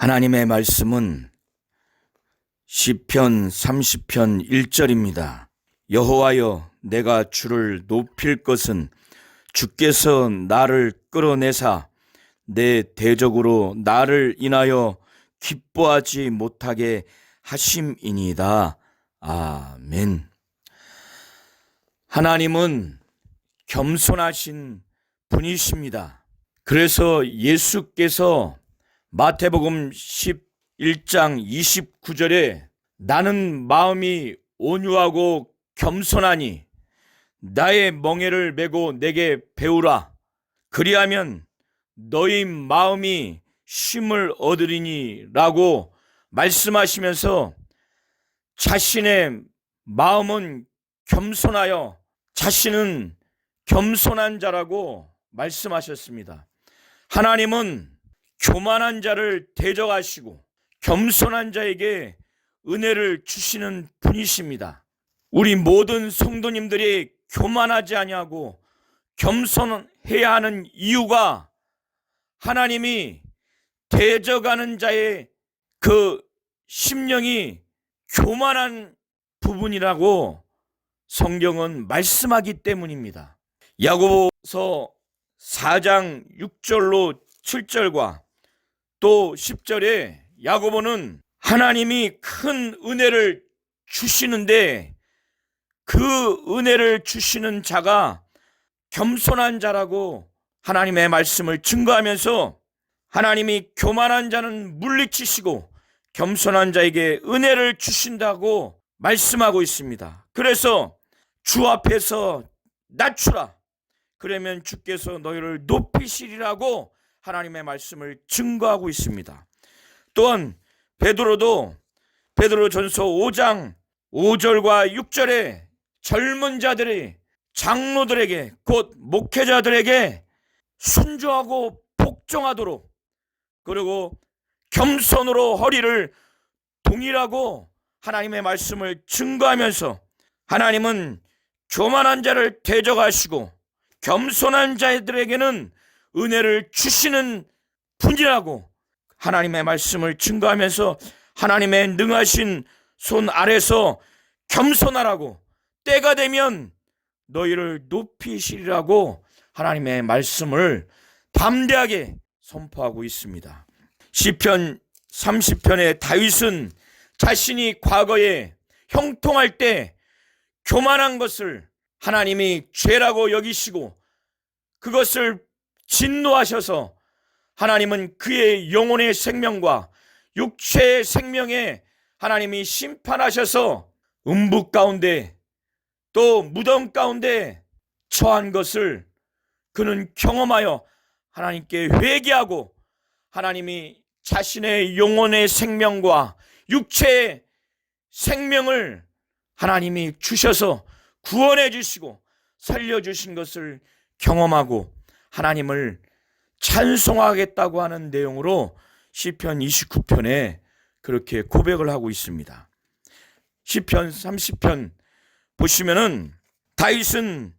하나님의 말씀은 시편 30편 1절입니다. 여호와여, 내가 주를 높일 것은 주께서 나를 끌어내사 내 대적으로 나를 인하여 기뻐하지 못하게 하심이니이다. 아멘. 하나님은 겸손하신 분이십니다. 그래서 예수께서 마태복음 11장 29절에 나는 마음이 온유하고 겸손하니 나의 멍에를 메고 내게 배우라. 그리하면 너희 마음이 쉼을 얻으리니 라고 말씀하시면서 자신의 마음은 겸손하여 자신은 겸손한 자라고 말씀하셨습니다. 하나님은 교만한 자를 대적하시고 겸손한 자에게 은혜를 주시는 분이십니다. 우리 모든 성도님들이 교만하지 아니하고 겸손해야 하는 이유가 하나님이 대적하는 자의 그 심령이 교만한 부분이라고 성경은 말씀하기 때문입니다. 야고보서 4장 6절로 7절과 또 10절에 야고보는 하나님이 큰 은혜를 주시는데 그 은혜를 주시는 자가 겸손한 자라고 하나님의 말씀을 증거하면서 하나님이 교만한 자는 물리치시고 겸손한 자에게 은혜를 주신다고 말씀하고 있습니다. 그래서 주 앞에서 낮추라. 그러면 주께서 너희를 높이시리라고 하나님의 말씀을 증거하고 있습니다. 또한 베드로전서 5장 5절과 6절에 젊은 자들이 장로들에게 곧 목회자들에게 순종하고 복종하도록 그리고 겸손으로 허리를 동일하고 하나님의 말씀을 증거하면서 하나님은 교만한 자를 대적하시고 겸손한 자들에게는 은혜를 주시는 분이라고 하나님의 말씀을 증거하면서 하나님의 능하신 손 아래서 겸손하라고 때가 되면 너희를 높이시리라고 하나님의 말씀을 담대하게 선포하고 있습니다. 시편 30편의 다윗은 자신이 과거에 형통할 때 교만한 것을 하나님이 죄라고 여기시고 그것을 진노하셔서 하나님은 그의 영혼의 생명과 육체의 생명에 하나님이 심판하셔서 음부 가운데 또 무덤 가운데 처한 것을 그는 경험하여 하나님께 회개하고 하나님이 자신의 영혼의 생명과 육체의 생명을 하나님이 주셔서 구원해 주시고 살려주신 것을 경험하고 하나님을 찬송하겠다고 하는 내용으로 시편 29편에 그렇게 고백을 하고 있습니다. 시편 30편 보시면은 다윗은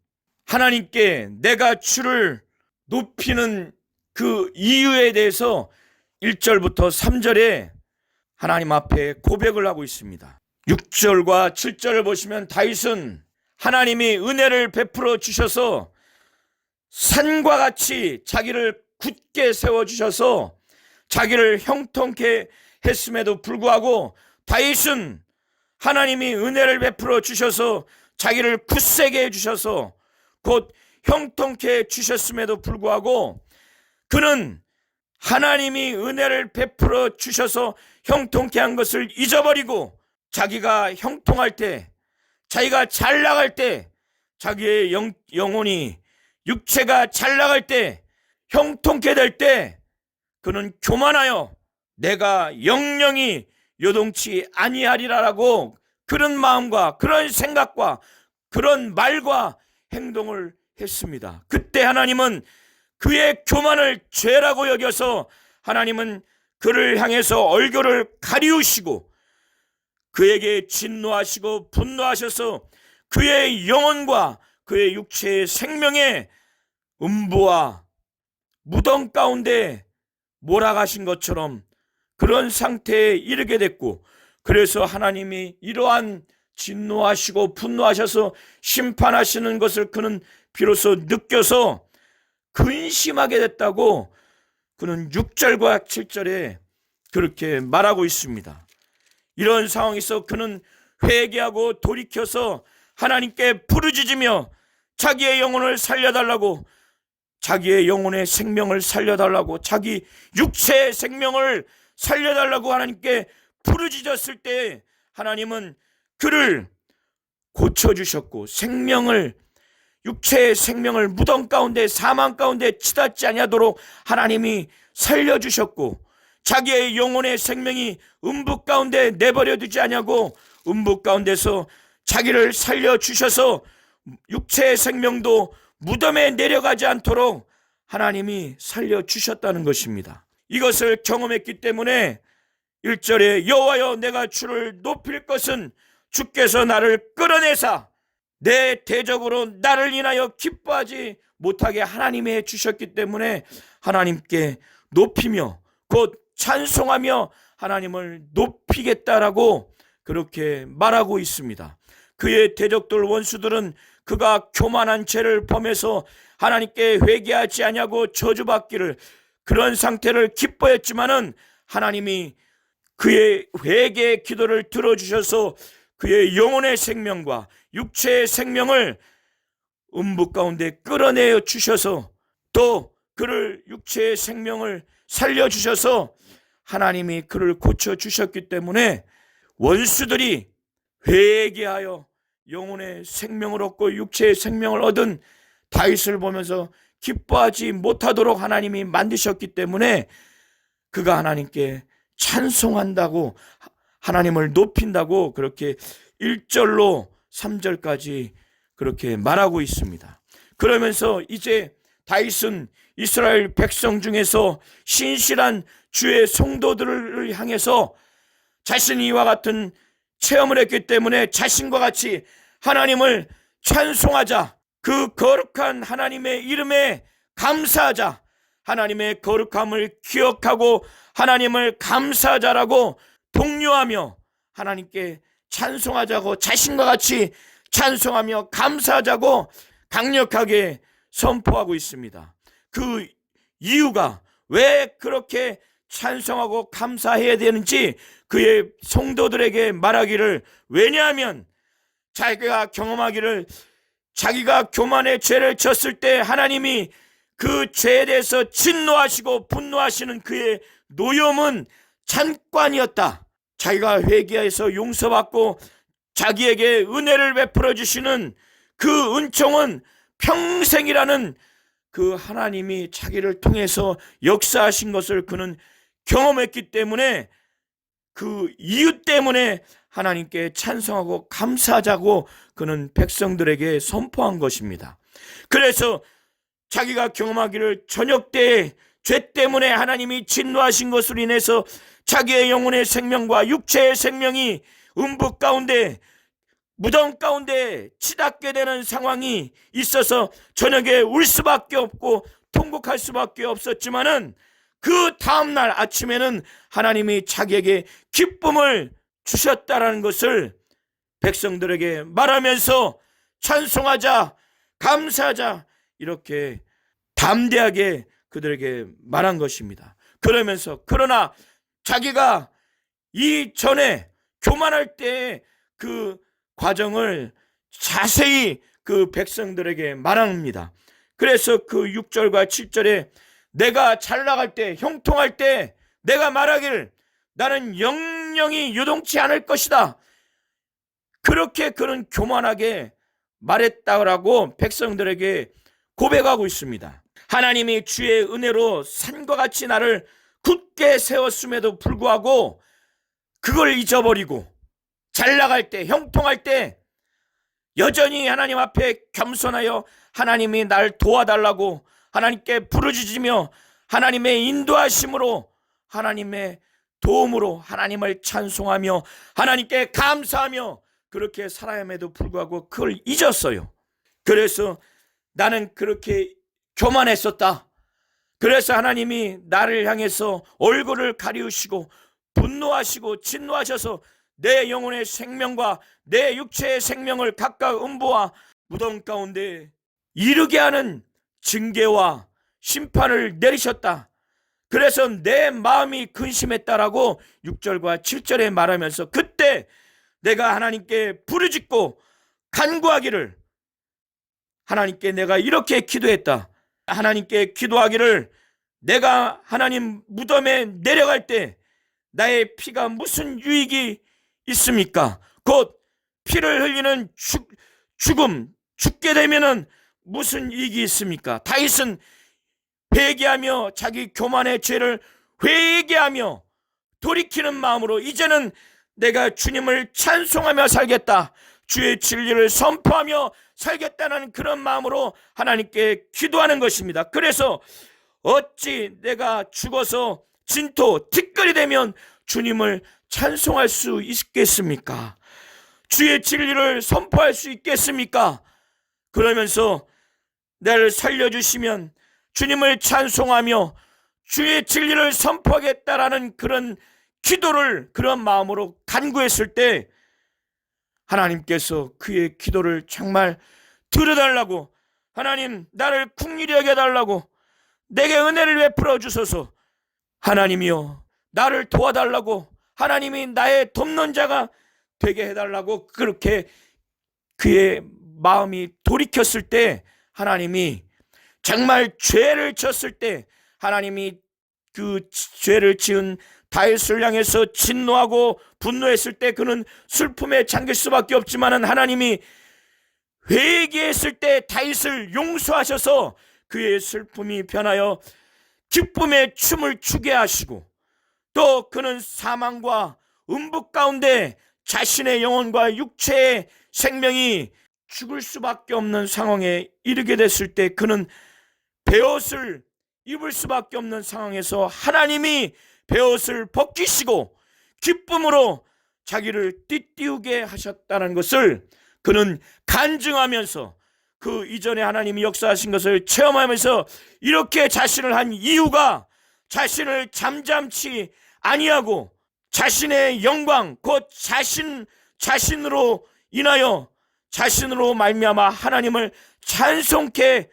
하나님께 내가 주를 높이는 그 이유에 대해서 1절부터 3절에 하나님 앞에 고백을 하고 있습니다. 6절과 7절을 보시면 다윗은 하나님이 은혜를 베풀어 주셔서 산과 같이 자기를 굳게 세워주셔서 자기를 형통케 했음에도 불구하고 다윗은 하나님이 은혜를 베풀어 주셔서 자기를 굳세게 해주셔서 곧 형통케 해주셨음에도 불구하고 그는 하나님이 은혜를 베풀어 주셔서 형통케 한 것을 잊어버리고 자기가 형통할 때 자기가 잘 나갈 때 자기의 영혼이 육체가 잘 나갈 때 형통케 될 때 그는 교만하여 내가 영영이 요동치 아니하리라라고 그런 마음과 그런 생각과 그런 말과 행동을 했습니다. 그때 하나님은 그의 교만을 죄라고 여겨서 하나님은 그를 향해서 얼굴을 가리우시고 그에게 진노하시고 분노하셔서 그의 영혼과 그의 육체의 생명에 음부와 무덤 가운데 몰아가신 것처럼 그런 상태에 이르게 됐고, 그래서 하나님이 이러한 진노하시고 분노하셔서 심판하시는 것을 그는 비로소 느껴서 근심하게 됐다고 그는 6절과 7절에 그렇게 말하고 있습니다. 이런 상황에서 그는 회개하고 돌이켜서 하나님께 부르짖으며 자기의 영혼을 살려달라고, 자기의 영혼의 생명을 살려달라고, 자기 육체의 생명을 살려달라고 하나님께 부르짖었을 때 하나님은 그를 고쳐주셨고, 육체의 생명을 무덤 가운데, 사망 가운데 치닫지 아니하도록 하나님이 살려주셨고, 자기의 영혼의 생명이 음부 가운데 내버려 두지 아니하고 음부 가운데서 자기를 살려주셔서 육체의 생명도 무덤에 내려가지 않도록 하나님이 살려주셨다는 것입니다. 이것을 경험했기 때문에 1절에 여호와여 내가 주를 높일 것은 주께서 나를 끌어내사 내 대적으로 나를 인하여 기뻐하지 못하게 하나님이 해주셨기 때문에 하나님께 높이며 곧 찬송하며 하나님을 높이겠다라고 그렇게 말하고 있습니다. 그의 대적들 원수들은 그가 교만한 죄를 범해서 하나님께 회개하지 아니하고 저주받기를, 그런 상태를 기뻐했지만은 하나님이 그의 회개의 기도를 들어주셔서 그의 영혼의 생명과 육체의 생명을 음부 가운데 끌어내어 주셔서 또 그를 육체의 생명을 살려주셔서 하나님이 그를 고쳐주셨기 때문에 원수들이 회개하여 영혼의 생명을 얻고 육체의 생명을 얻은 다윗을 보면서 기뻐하지 못하도록 하나님이 만드셨기 때문에 그가 하나님께 찬송한다고, 하나님을 높인다고 그렇게 1절로 3절까지 그렇게 말하고 있습니다. 그러면서 이제 다윗은 이스라엘 백성 중에서 신실한 주의 성도들을 향해서 자신이 이와 같은 체험을 했기 때문에 자신과 같이 하나님을 찬송하자, 그 거룩한 하나님의 이름에 감사하자, 하나님의 거룩함을 기억하고 하나님을 감사하자라고 독려하며 하나님께 찬송하자고, 자신과 같이 찬송하며 감사하자고 강력하게 선포하고 있습니다. 그 이유가 왜 그렇게 찬송하고 감사해야 되는지 그의 성도들에게 말하기를, 왜냐하면 자기가 경험하기를, 자기가 교만의 죄를 졌을 때 하나님이 그 죄에 대해서 진노하시고 분노하시는 그의 노염은 잠깐이었다. 자기가 회개해서 용서받고 자기에게 은혜를 베풀어 주시는 그 은총은 평생이라는 그 하나님이 자기를 통해서 역사하신 것을 그는 경험했기 때문에 그 이유 때문에 하나님께 찬송하고 감사하자고 그는 백성들에게 선포한 것입니다. 그래서 자기가 경험하기를 저녁 때에 죄 때문에 하나님이 진노하신 것으로 인해서 자기의 영혼의 생명과 육체의 생명이 음부 가운데, 무덤 가운데 치닫게 되는 상황이 있어서 저녁에 울 수밖에 없고 통곡할 수밖에 없었지만은 그 다음날 아침에는 하나님이 자기에게 기쁨을 주셨다라는 것을 백성들에게 말하면서 찬송하자, 감사하자, 이렇게 담대하게 그들에게 말한 것입니다. 그러면서 그러나 자기가 이전에 교만할 때의 그 과정을 자세히 그 백성들에게 말합니다. 그래서 그 6절과 7절에 내가 잘 나갈 때, 형통할 때 내가 말하기를 나는 영영이 유동치 않을 것이다, 그렇게 그는 교만하게 말했다라고 백성들에게 고백하고 있습니다. 하나님이 주의 은혜로 산과 같이 나를 굳게 세웠음에도 불구하고 그걸 잊어버리고 잘 나갈 때, 형통할 때 여전히 하나님 앞에 겸손하여 하나님이 날 도와달라고 하나님께 부르짖으며 하나님의 인도하심으로, 하나님의 도움으로 하나님을 찬송하며 하나님께 감사하며 그렇게 살아야함에도 불구하고 그걸 잊었어요. 그래서 나는 그렇게 교만했었다, 그래서 하나님이 나를 향해서 얼굴을 가리우시고 분노하시고 진노하셔서 내 영혼의 생명과 내 육체의 생명을 각각 음부와 무덤 가운데 이르게 하는 징계와 심판을 내리셨다. 그래서 내 마음이 근심했다라고 6절과 7절에 말하면서 그때 내가 하나님께 부르짖고 간구하기를, 하나님께 내가 이렇게 기도했다. 하나님께 기도하기를, 내가 하나님 무덤에 내려갈 때 나의 피가 무슨 유익이 있습니까? 곧 피를 흘리는 죽음, 죽게 되면은 무슨 이익이 있습니까? 다윗은 회개하며 자기 교만의 죄를 회개하며 돌이키는 마음으로 이제는 내가 주님을 찬송하며 살겠다, 주의 진리를 선포하며 살겠다는 그런 마음으로 하나님께 기도하는 것입니다. 그래서 어찌 내가 죽어서 진토 티끌이 되면 주님을 찬송할 수 있겠습니까? 주의 진리를 선포할 수 있겠습니까? 그러면서 나를 살려주시면 주님을 찬송하며 주의 진리를 선포하겠다라는 그런 기도를, 그런 마음으로 간구했을 때 하나님께서 그의 기도를 정말 들어달라고, 하나님 나를 긍휼히 여겨달라고, 내게 은혜를 베풀어 주소서, 하나님이여 나를 도와달라고, 하나님이 나의 돕는 자가 되게 해달라고, 그렇게 그의 마음이 돌이켰을 때 하나님이 정말 죄를 졌을 때 하나님이 그 죄를 지은 다윗을 향해서 진노하고 분노했을 때 그는 슬픔에 잠길 수밖에 없지만 하나님이 회개했을 때 다윗을 용서하셔서 그의 슬픔이 변하여 기쁨의 춤을 추게 하시고, 또 그는 사망과 음부 가운데 자신의 영혼과 육체의 생명이 죽을 수밖에 없는 상황에 이르게 됐을 때 그는 베옷을 입을 수밖에 없는 상황에서 하나님이 베옷을 벗기시고 기쁨으로 자기를 띠띠우게 하셨다는 것을 그는 간증하면서 그 이전에 하나님이 역사하신 것을 체험하면서 이렇게 자신을 한 이유가, 자신을 잠잠치 아니하고 자신의 영광 곧 자신으로 인하여 자신으로 말미암아 하나님을 찬송케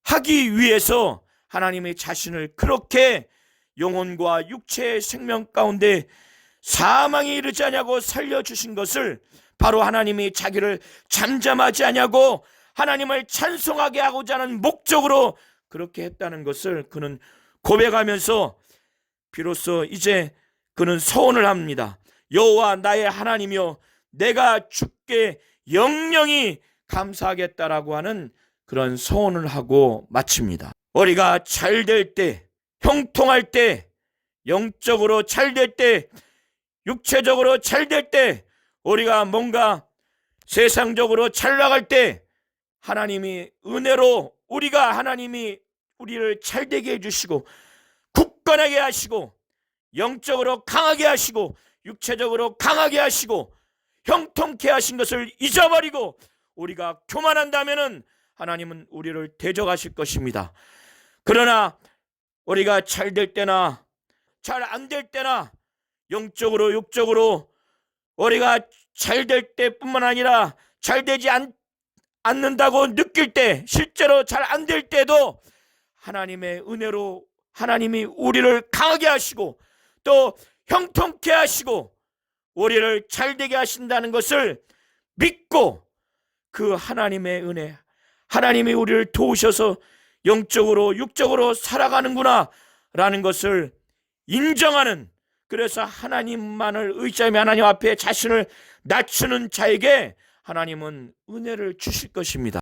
하기 위해서 하나님의 자신을 그렇게 영혼과 육체의 생명 가운데 사망이 이르지 아니하고 살려주신 것을, 바로 하나님이 자기를 잠잠하지 아니하고 하나님을 찬송하게 하고자 하는 목적으로 그렇게 했다는 것을 그는 고백하면서 비로소 이제 그는 서원을 합니다. 여호와 나의 하나님이여 내가 주께 영영이 감사하겠다라고 하는 그런 서원을 하고 마칩니다. 우리가 잘 될 때, 형통할 때, 영적으로 잘 될 때, 육체적으로 잘 될 때, 우리가 뭔가 세상적으로 잘 나갈 때 하나님이 은혜로 하나님이 우리를 잘 되게 해주시고 굳건하게 하시고 영적으로 강하게 하시고 육체적으로 강하게 하시고 형통케 하신 것을 잊어버리고 우리가 교만한다면은 하나님은 우리를 대적하실 것입니다. 그러나 우리가 잘 될 때나 잘 안 될 때나 영적으로 육적으로 우리가 잘 될 때뿐만 아니라 잘 되지 않는다고 느낄 때, 실제로 잘 안 될 때도 하나님의 은혜로 하나님이 우리를 강하게 하시고 또 형통케 하시고 우리를 잘 되게 하신다는 것을 믿고 그 하나님의 은혜, 하나님이 우리를 도우셔서 영적으로 육적으로 살아가는구나 라는 것을 인정하는, 그래서 하나님만을 의지하며 하나님 앞에 자신을 낮추는 자에게 하나님은 은혜를 주실 것입니다.